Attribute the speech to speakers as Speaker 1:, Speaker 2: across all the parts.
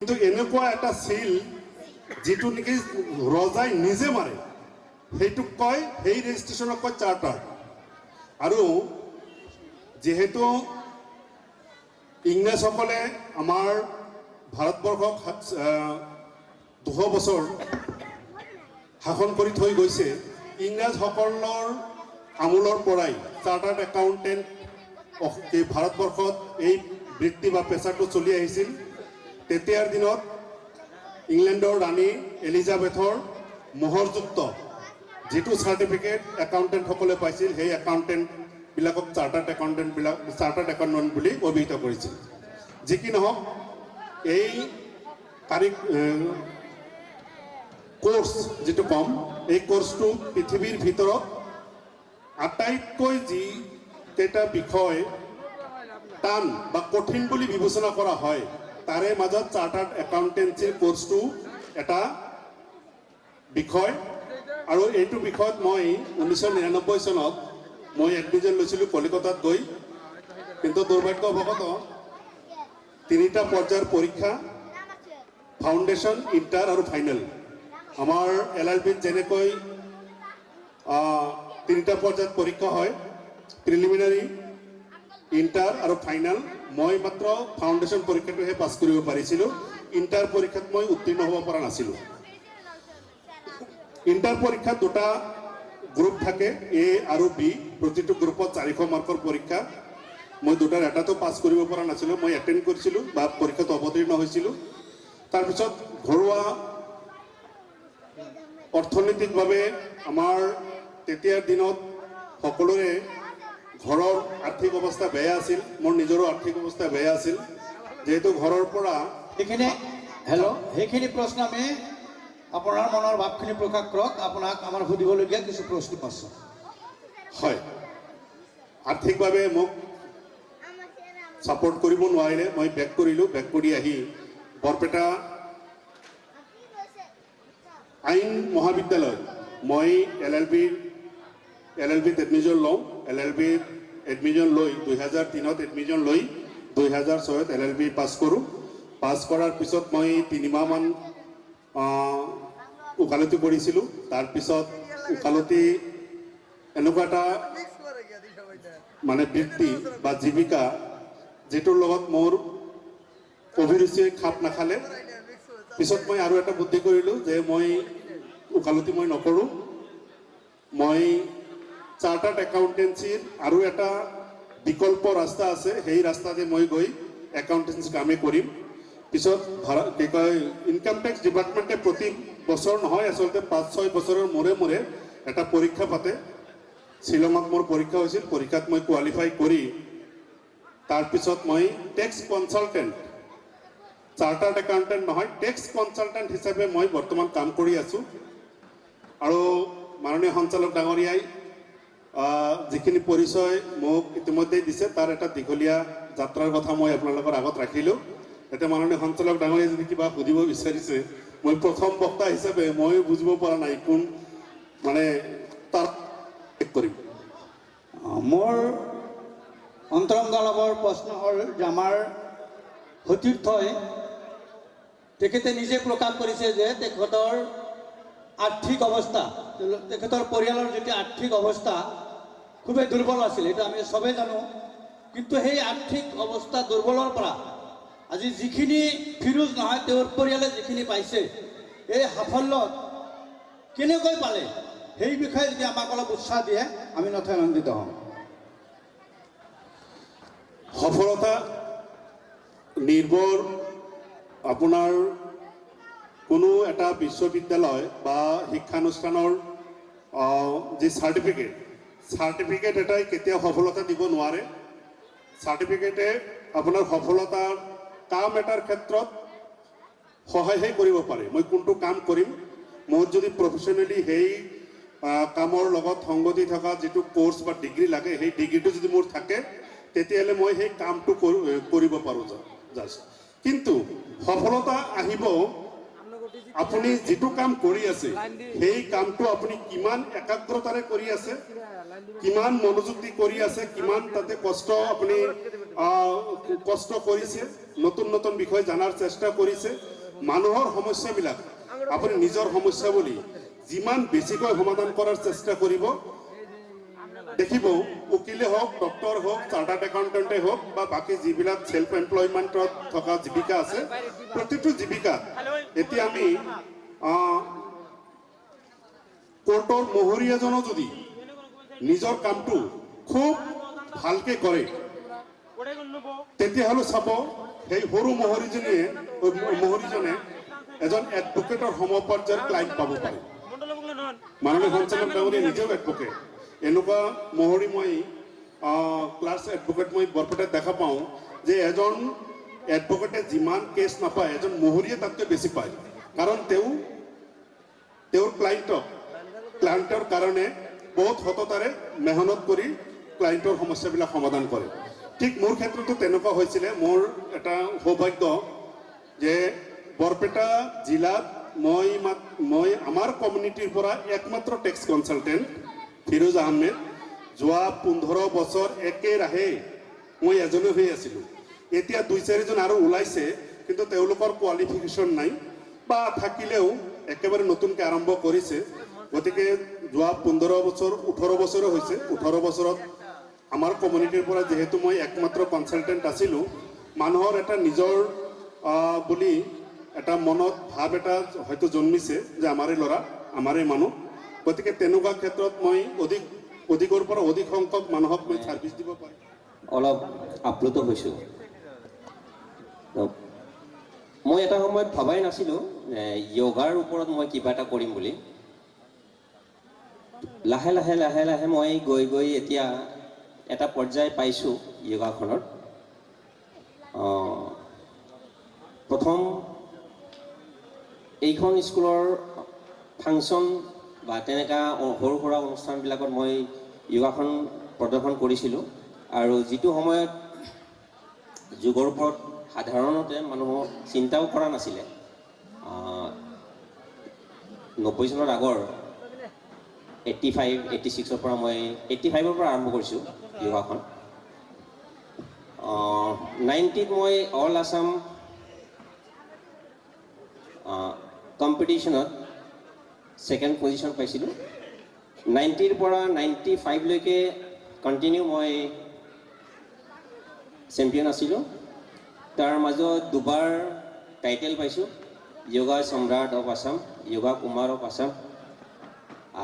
Speaker 1: কিন্তু এনেকুৱা এটা চিল যেটো নেকি ৰজাই নিজে মাৰে সেইটো কয় সেই ৰেজিষ্ট্ৰেচনক কয় চাৰ্টাৰ আৰু যেহেতু ইংৰাজসকলে আমাৰ ভাৰতবৰ্ষক 200 বছৰ শাসন কৰি থৈ গৈছে ইংৰাজসকলৰ আমূলৰ পৰাই চাৰ্টাৰ্ড একাউণ্টেণ্ট ভাৰতবৰ্ষত এই বৃত্তি বা পেছাটো চলি আহিছিল তেতিয়াৰ দিনত ইংলেণ্ডৰ ৰাণী এলিজাবেথৰ মোহৰযুক্ত যেটো সাৰ্টিফিকেট একাউণ্টেণ্টসকলে পাইছিল সেই একাউণ্টেণ্টবিলাকক চাৰ্টাৰ্ড একাউণ্টেণ্ট বুলি অভিহিত কৰিছিল যি কি নহওক এই কোৰ্স যেটো কম এই কোৰ্সটো পৃথিৱীৰ ভিতৰত আটাইতকৈ যি কেইটা বিষয় টান বা কঠিন বুলি বিবেচনা কৰা হয় তাৰে মাজত চাৰ্টাৰ্ড একাউণ্টেন্সিৰ কোৰ্সটো এটা বিষয় আৰু এইটো বিষয়ত মই 1999 চনত মই এডমিশন লৈছিলোঁ কলিকতাত গৈ কিন্তু দুৰ্ভাগ্যবশতঃ তিনিটা পৰ্যায়ৰ পৰীক্ষা ফাউণ্ডেশ্যন ইণ্টাৰ আৰু ফাইনেল আমাৰ LLBত যেনেকৈ তিনিটা পৰ্যায়ত পৰীক্ষা হয় প্ৰিলিমিনাৰী ইণ্টাৰ আৰু ফাইনেল মই মাত্ৰ ফাউণ্ডেশ্যন পৰীক্ষাটোহে পাছ কৰিব পাৰিছিলোঁ ইণ্টাৰ পৰীক্ষাত মই উত্তীৰ্ণ হ'ব পৰা নাছিলোঁ ইণ্টাৰ পৰীক্ষাত দুটা গ্ৰুপ থাকে A আৰু B প্ৰতিটো গ্ৰুপত 400 মাৰ্কৰ পৰীক্ষা মই দুটাৰ এটাতো পাছ কৰিব পৰা নাছিলোঁ মই এটেণ্ড কৰিছিলোঁ বা পৰীক্ষাত অৱতীৰ্ণ হৈছিলোঁ তাৰপিছত ঘৰুৱা অৰ্থনৈতিকভাৱে আমাৰ তেতিয়াৰ দিনত সকলোৰে ঘৰৰ আৰ্থিক অৱস্থা বেয়া আছিল মোৰ নিজৰো আৰ্থিক অৱস্থা বেয়া আছিল যেহেতু ঘৰৰ পৰা
Speaker 2: সেইখিনি প্ৰশ্ন আমি আপোনাৰ মনৰ ভাৱখিনি প্ৰকাশ কৰক আপোনাক আমাৰ সুধিবলগীয়া কিছু প্ৰশ্ন আছে
Speaker 1: হয় আৰ্থিকভাৱে মোক সাপোৰ্ট কৰিব নোৱাৰিলে মই বেক কৰিলোঁ বেক কৰি আহি বৰপেটা আইন মহাবিদ্যালয় মই LLBত এডমিশন লওঁ LLBত এডমিশন লৈ 2003ত এডমিশন লৈ 2006ত LLB পাছ কৰোঁ পাছ কৰাৰ পিছত মই 3 মাহমান উকালতি কৰিছিলোঁ তাৰপিছত উকালতি এনেকুৱা এটা মানে বৃত্তি বা জীৱিকা যেটোৰ লগত মোৰ অভিৰুচি খাপ নাখালে পিছত মই আৰু এটা বুদ্ধি কৰিলোঁ যে মই উকালতি মই নকৰোঁ মই চাৰ্টাৰ্ড একাউণ্টেন্সিৰ আৰু এটা বিকল্প ৰাস্তা আছে সেই ৰাস্তাতে মই গৈ একাউণ্টেন্সি কামে কৰিম পিছত কি কয় ইনকাম টেক্স ডিপাৰ্টমেণ্টে প্ৰতি বছৰ নহয় আচলতে 5-6 বছৰৰ মূৰে মূৰে এটা পৰীক্ষা পাতে শ্বিলঙত মোৰ পৰীক্ষা হৈছিল পৰীক্ষাত মই কোৱালিফাই কৰি তাৰপিছত মই টেক্স কনচালটেণ্ট চাৰ্টাৰ্ড একাউণ্টেণ্ট নহয় টেক্স কনচালটেণ্ট হিচাপে মই বৰ্তমান কাম কৰি আছোঁ আৰু মাননীয় সঞ্চালক ডাঙৰীয়াই যিখিনি পৰিচয় মোক ইতিমধ্যে দিছে তাৰ এটা দীঘলীয়া যাত্ৰাৰ কথা মই আপোনালোকৰ আগত ৰাখিলোঁ এতিয়া মাননীয় সঞ্চালক ডাঙৰীয়াই যদি কিবা সুধিব বিচাৰিছে মই প্ৰথম বক্তা হিচাপে মই বুজিব পৰা নাই কোন মানে তাৰ কৰিম
Speaker 2: মোৰ অন্তৰংগৰ প্ৰশ্ন হ'ল যে আমাৰ সতীৰ্থই তেখেতে নিজে প্ৰকাশ কৰিছে যে তেখেতৰ আৰ্থিক অৱস্থা তেখেতৰ পৰিয়ালৰ যিটো আৰ্থিক অৱস্থা খুবেই দুৰ্বল আছিল এইটো আমি চবেই জানো কিন্তু সেই আৰ্থিক অৱস্থা দুৰ্বলৰ পৰা আজি যিখিনি ফিৰোজ নহয় তেওঁৰ পৰিয়ালে যিখিনি পাইছে এই সাফল্যত কেনেকৈ পালে সেই বিষয়ে যদি আমাক অলপ উৎসাহ দিয়ে আমি নথৈ আনন্দিত হ'ম
Speaker 1: সফলতা নিৰ্ভৰ আপোনাৰ কোনো এটা বিশ্ববিদ্যালয় বা শিক্ষানুষ্ঠানৰ যি চাৰ্টিফিকেট এটাই কেতিয়াও সফলতা দিব নোৱাৰে চাৰ্টিফিকেটে আপোনাৰ সফলতাৰ কাম এটাৰ ক্ষেত্ৰত সহায়হে কৰিব পাৰে মই কোনটো কাম কৰিম মোৰ যদি প্ৰফেশ্যনেলি সেই কামৰ লগত সংগতি থকা যিটো কোৰ্স বা ডিগ্ৰী লাগে সেই ডিগ্ৰীটো যদি মোৰ থাকে তেতিয়াহ'লে মই সেই কামটো কৰিব পাৰোঁ জাষ্ট কিন্তু সফলতা আহিব আপুনি যিটো কাম কৰি আছে সেই কামটো আপুনি কিমান একাগ্ৰতাৰে কৰি আছে, কিমান মনোযোগ দি কৰি আছে, কিমান তাতে কষ্ট আপুনি কষ্ট কৰিছে, নতুন নতুন বিষয় জনাৰ চেষ্টা কৰিছে, মানুহৰ সমস্যাবিলাক আপুনি নিজৰ সমস্যা বুলি যিমান বেছিকৈ সমাধান কৰাৰ চেষ্টা কৰিব, দেখিব উকিলে হওক, ডক্টৰ হওক, চাৰ্টাৰ্ড একাউণ্টেণ্টে হওক বা বাকী যিবিলাক সেল্ফ এমপ্লয়মেণ্টত থকা জীৱিকা আছে, প্ৰতিটো জীৱিকাত এতিয়া আমি কোৰ্টৰ মহৰী এজনো যদি নিজৰ কামটো খুব ভালকে কৰে, তেতিয়াহ'লে চাব সেই সৰু মহৰীজনে এজন এডভোকেটৰ সমপৰ্যায়ৰ ক্লাইণ্ট পাব পাৰে। মাননীয় সঞ্চালক ডাঙৰীয়া নিজেও এডভোকেট। এনেকুৱা মহৰী মই ক্লাছ এডভোকেট মই বৰপেটাত দেখা পাওঁ যে এজন এডভোকেটে যিমান কেছ নাপায় এজন মহৰীয়ে তাতকৈ বেছি পায়, কাৰণ তেওঁৰ ক্লাইণ্টৰ কাৰণে বহুত সততাৰে মেহনত কৰি ক্লাইণ্টৰ সমস্যাবিলাক সমাধান কৰে। ঠিক মোৰ ক্ষেত্ৰতো তেনেকুৱা হৈছিলে। মোৰ এটা সৌভাগ্য যে বৰপেটা জিলাত মই আমাৰ কমিউনিটিৰ পৰা একমাত্ৰ টেক্স কনচালটেণ্ট ফিৰোজ আহমেদ। যোৱা 15 বছৰ একেৰাহে মই এজনে হৈ আছিলোঁ। এতিয়া 2-4 জন আৰু ওলাইছে, কিন্তু তেওঁলোকৰ কোৱালিফিকেশ্যন নাই বা থাকিলেও একেবাৰে নতুনকৈ আৰম্ভ কৰিছে। গতিকে যোৱা 15 বছৰ 18 বছৰো হৈছে। 18 বছৰত আমাৰ কমিউনিটিৰ পৰা যিহেতু মই একমাত্ৰ কনচালটেণ্ট আছিলোঁ, মানুহৰ এটা নিজৰ বুলি এটা মনত ভাৱ এটা হয়তো জন্মিছে যে আমাৰে ল'ৰা, আমাৰে মানুহ। গতিকে তেনেকুৱা ক্ষেত্ৰত মই অধিকৰ পৰা অধিক সংখ্যক মানুহক মই ছাৰ্ভিচ দিব পাৰিম।
Speaker 3: অলপ আপ্লুত হৈছোঁ। মই এটা সময়ত ভবাই নাছিলোঁ য়োগাৰ ওপৰত মই কিবা এটা কৰিম বুলি। লাহে লাহে লাহে লাহে মই গৈ এতিয়া এটা পৰ্যায় পাইছোঁ য়োগাখনত। প্ৰথম এইখন স্কুলৰ ফাংচন বা তেনেকুৱা সৰু সুৰা অনুষ্ঠানবিলাকত মই য়োগাখন প্ৰদৰ্শন কৰিছিলোঁ। আৰু যিটো সময়ত যোগৰ ওপৰত সাধাৰণতে মানুহৰ চিন্তাও কৰা নাছিলে, 90 চনৰ আগৰ 85-86ৰ পৰা মই 85ৰ পৰা আৰম্ভ কৰিছোঁ য়োগাখন। 90ত মই অল আছাম কম্পিটিশ্যনত 2nd পজিশ্যন পাইছিলোঁ। 90ৰ পৰা 95লৈকে কণ্টিনিউ মই চেম্পিয়ন আছিলোঁ। তাৰ মাজত দুবাৰ টাইটেল পাইছোঁ, য়োগা সম্ৰাট অফ আছাম, য়োগা কুমাৰ অফ আছাম।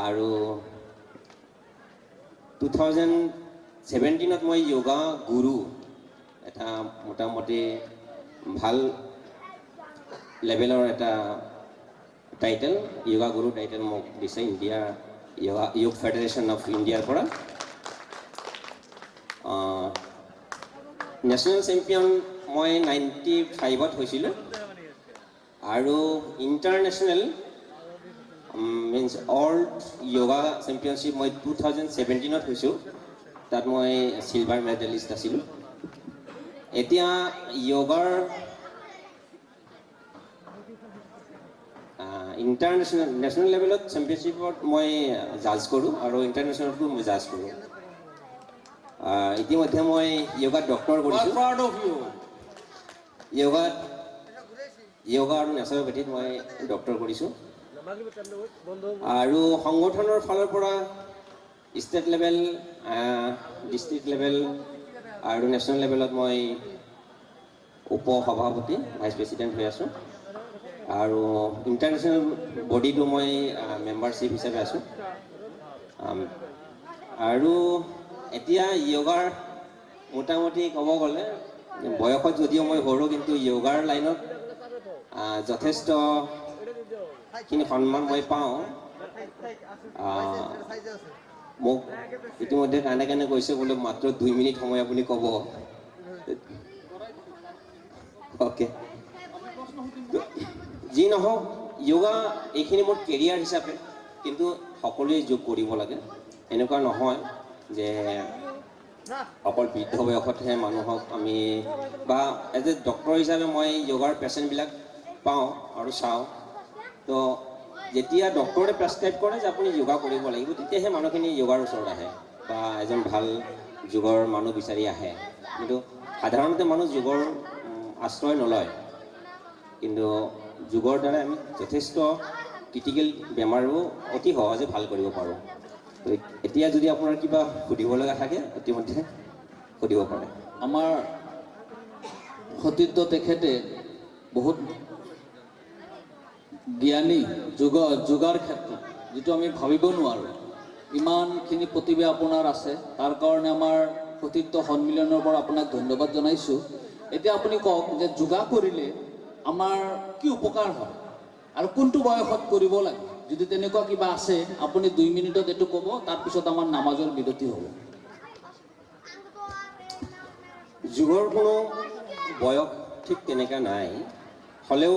Speaker 3: আৰু 2017ত মই য়োগা গুৰু, এটা মোটামুটি ভাল লেভেলৰ এটা টাইটেল, য়োগা গুৰু টাইটেল মোক দিছে য়োগ ফেডাৰেশ্যন অফ ইণ্ডিয়াৰ পৰা। নেশ্যনেল চেম্পিয়ন মই 95ত হৈছিলোঁ। আৰু international means world yoga championship মই 2017ত হৈছোঁ। তাত মই চিলভাৰ মেডেলিষ্ট আছিলোঁ। এতিয়া য়োগাৰ নেশ্যনেল লেভেলত চেম্পিয়নশ্বিপত মই জাজ কৰোঁ আৰু ইণ্টাৰনেশ্যনেলতো মই জাজ কৰোঁ। ইতিমধ্যে মই য়োগাত ডক্টৰ কৰিছোঁ। য়োগা আৰু নেচাৰোপেথিত মই ডক্টৰ কৰিছোঁ। আৰু সংগঠনৰ ফালৰ পৰা ষ্টেট লেভেল, ডিষ্ট্ৰিক্ট লেভেল আৰু নেশ্যনেল লেভেলত মই উপ সভাপতি, ভাইচ প্ৰেচিডেণ্ট হৈ আছোঁ। আৰু ইণ্টাৰনেশ্যনেল বডিটো মই মেম্বাৰশ্বিপ হিচাপে আছোঁ। আৰু এতিয়া য়োগাৰ মোটামুটি ক'ব গ'লে বয়সত যদিও মই সৰু, কিন্তু য়োগাৰ লাইনত যথেষ্টখিনি সন্মান মই পাওঁ। মোক ইতিমধ্যে কেনে কৈছে বোলে মাত্ৰ 2 মিনিট সময় আপুনি ক'ব। অ'কে, যি নহওক, য়োগা এইখিনি মোৰ কেৰিয়াৰ হিচাপে, কিন্তু সকলোৱে যোগ কৰিব লাগে। এনেকুৱা নহয় যে অকল বৃদ্ধ বয়সতহে মানুহক আমি, বা এজ এ ডক্টৰ হিচাপে মই য়োগাৰ পেচেণ্টবিলাক পাওঁ আৰু চাওঁ। তো যেতিয়া ডক্টৰে প্ৰেছক্ৰাইব কৰে যে আপুনি যোগা কৰিব লাগিব, তেতিয়াহে মানুহখিনি যোগাৰ ওচৰত আহে বা এজন ভাল যোগৰ মানুহ বিচাৰি আহে। কিন্তু সাধাৰণতে মানুহ যোগৰ আশ্ৰয় নলয়। কিন্তু যোগৰ দ্বাৰা আমি যথেষ্ট ক্ৰিটিকেল বেমাৰো অতি সহজে ভাল কৰিব পাৰোঁ। তো এতিয়া যদি আপোনাৰ কিবা সুধিব লগা থাকে ইতিমধ্যে সুধিব পাৰে।
Speaker 4: আমাৰ সতীৰ্থ তেখেতে বহুত জ্ঞানী যোগাৰ ক্ষেত্ৰত, যিটো আমি ভাবিব নোৱাৰোঁ। ইমানখিনি প্ৰতিভা আপোনাৰ আছে, তাৰ কাৰণে আমাৰ সতীৰ্থ সন্মিলনৰ পৰা আপোনাক ধন্যবাদ জনাইছোঁ। এতিয়া আপুনি কওক যে যোগা কৰিলে আমাৰ কি উপকাৰ হয় আৰু কোনটো বয়সত কৰিব লাগে? যদি তেনেকুৱা কিবা আছে আপুনি 2 মিনিটত এইটো ক'ব, তাৰপিছত আমাৰ নামাজৰ বিৰতি হ'ব।
Speaker 3: যোগৰ কোনো বয়স ঠিক তেনেকৈ নাই, হ'লেও